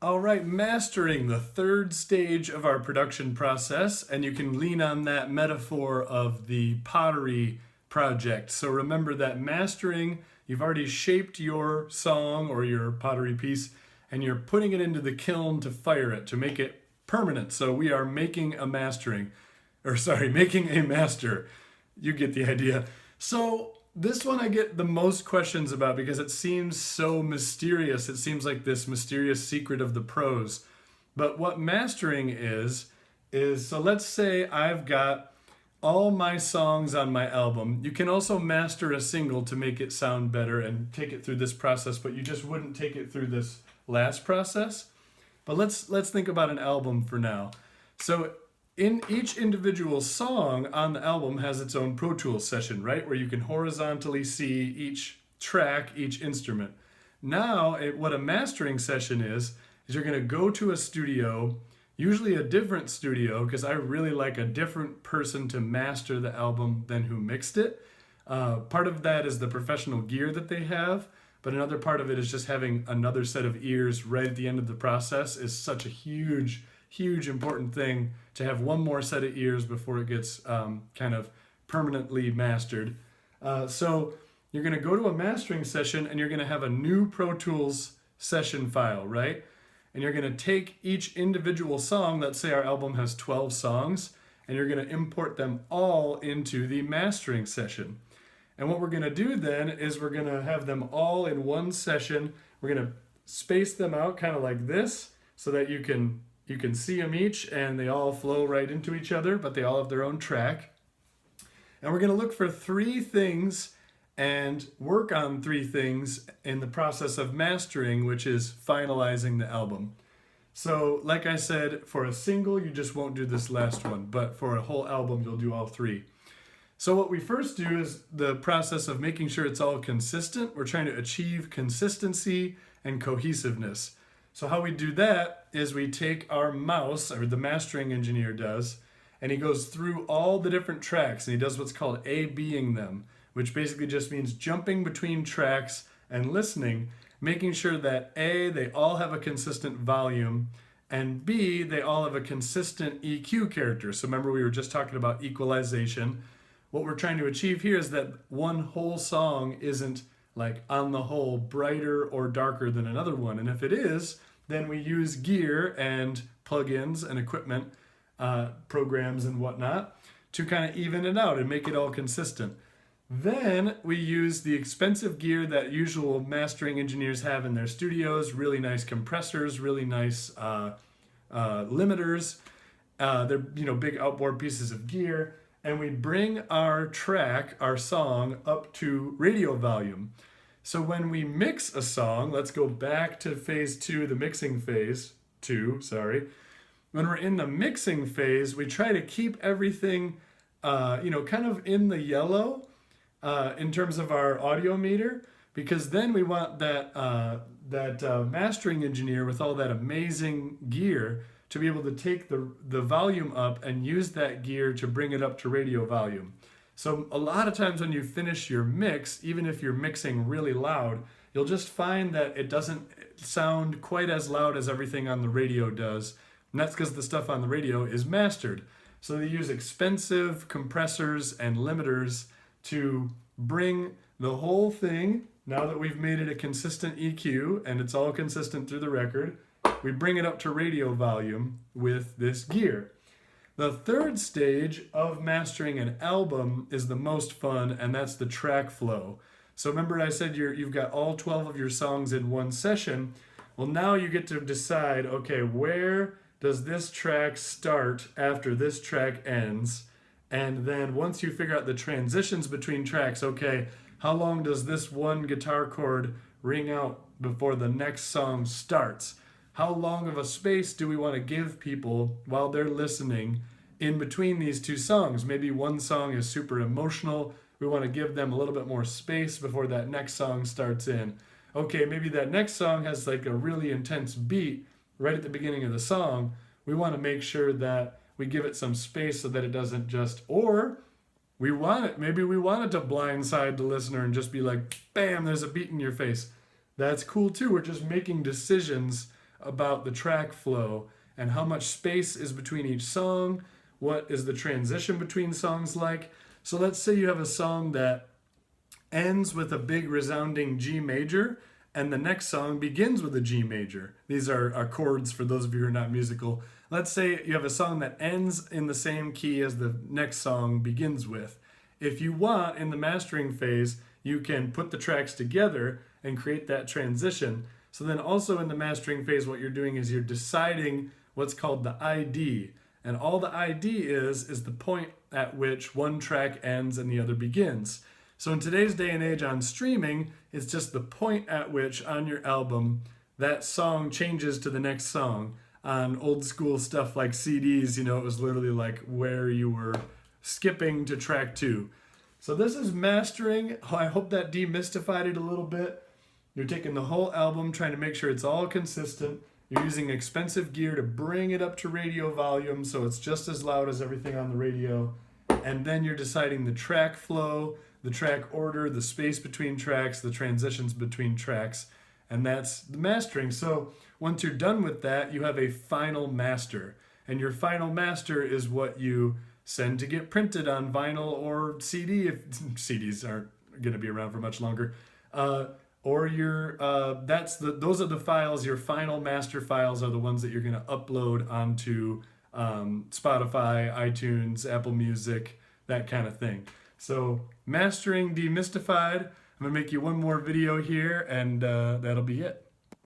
All right, mastering, the third stage of our production process, and you can lean on that metaphor of the pottery project. So remember that mastering, you've already shaped your song or your pottery piece, and you're putting it into the kiln to fire it, to make it permanent. So we are making a mastering, or sorry, making a master. You get the idea. So this one I get the most questions about because it seems so mysterious. It seems like this mysterious secret of the pros. But what mastering is so let's say I've got all my songs on my album. You can also master a single to make it sound better and take it through this process, but you just wouldn't take it through this last process. But let's think about an album for now. So in each individual song on the album has its own Pro Tools session, right? Where you can horizontally see each track, each instrument. Now, what a mastering session is you're going to go to a studio, usually a different studio, because I really like a different person to master the album than who mixed it. Part of that is the professional gear that they have, but another part of it is just having another set of ears right at the end of the process is such a huge important thing to have one more set of ears before it gets kind of permanently mastered. So you're going to go to a mastering session and you're going to have a new Pro Tools session file, right? And you're going to take each individual song, let's say our album has 12 songs, and you're going to import them all into the mastering session. And what we're going to do then is we're going to have them all in one session. We're going to space them out kind of like this so that you can see them each and they all flow right into each other, but they all have their own track. And we're going to look for three things and work on three things in the process of mastering, which is finalizing the album. So like I said, for a single, you just won't do this last one, but for a whole album, you'll do all three. So what we first do is the process of making sure it's all consistent. We're trying to achieve consistency and cohesiveness. So how we do that is we take our mouse, or the mastering engineer does, and he goes through all the different tracks and he does what's called A-Bing them, which basically just means jumping between tracks and listening, making sure that A, they all have a consistent volume, and B, they all have a consistent EQ character. So remember we were just talking about equalization. What we're trying to achieve here is that one whole song isn't like on the whole brighter or darker than another one. And if it is, then we use gear and plugins and equipment, programs and whatnot to kind of even it out and make it all consistent. Then we use the expensive gear that usual mastering engineers have in their studios, really nice compressors, really nice limiters. They're big outboard pieces of gear. And we bring our track, our song, up to radio volume. So when we mix a song, let's go back to phase two, the mixing phase two, sorry. When we're in the mixing phase, we try to keep everything, kind of in the yellow in terms of our audio meter, because then we want that mastering engineer with all that amazing gear to be able to take the volume up and use that gear to bring it up to radio volume. So a lot of times when you finish your mix, even if you're mixing really loud, you'll just find that it doesn't sound quite as loud as everything on the radio does. And that's because the stuff on the radio is mastered. So they use expensive compressors and limiters to bring the whole thing, now that we've made it a consistent EQ and it's all consistent through the record, we bring it up to radio volume with this gear. The third stage of mastering an album is the most fun, and that's the track flow. So remember I said you've got all 12 of your songs in one session. Well, now you get to decide, okay, where does this track start after this track ends? And then once you figure out the transitions between tracks, okay, how long does this one guitar chord ring out before the next song starts? How long of a space do we want to give people while they're listening in between these two songs? Maybe one song is super emotional. We want to give them a little bit more space before that next song starts in. Okay, maybe that next song has like a really intense beat right at the beginning of the song. We want to make sure that we give it some space so that it doesn't just, or maybe we want it to blindside the listener and just be like, bam, there's a beat in your face. That's cool too. We're just making decisions about the track flow and how much space is between each song, what is the transition between songs like. So let's say you have a song that ends with a big resounding G major, and the next song begins with a G major. These are chords for those of you who are not musical. Let's say you have a song that ends in the same key as the next song begins with. If you want, in the mastering phase, you can put the tracks together and create that transition. So then also in the mastering phase, what you're doing is you're deciding what's called the ID. And all the ID is the point at which one track ends and the other begins. So in today's day and age on streaming, it's just the point at which on your album that song changes to the next song. On old school stuff like CDs, it was literally like where you were skipping to track 2. So this is mastering. I hope that demystified it a little bit. You're taking the whole album, trying to make sure it's all consistent. You're using expensive gear to bring it up to radio volume so it's just as loud as everything on the radio. And then you're deciding the track flow, the track order, the space between tracks, the transitions between tracks, and that's the mastering. So once you're done with that, you have a final master. And your final master is what you send to get printed on vinyl or CD, if CDs aren't going to be around for much longer. Or those are the files. Your final master files are the ones that you're going to upload onto Spotify, iTunes, Apple Music, that kind of thing. So mastering demystified. I'm gonna make you one more video here, and that'll be it.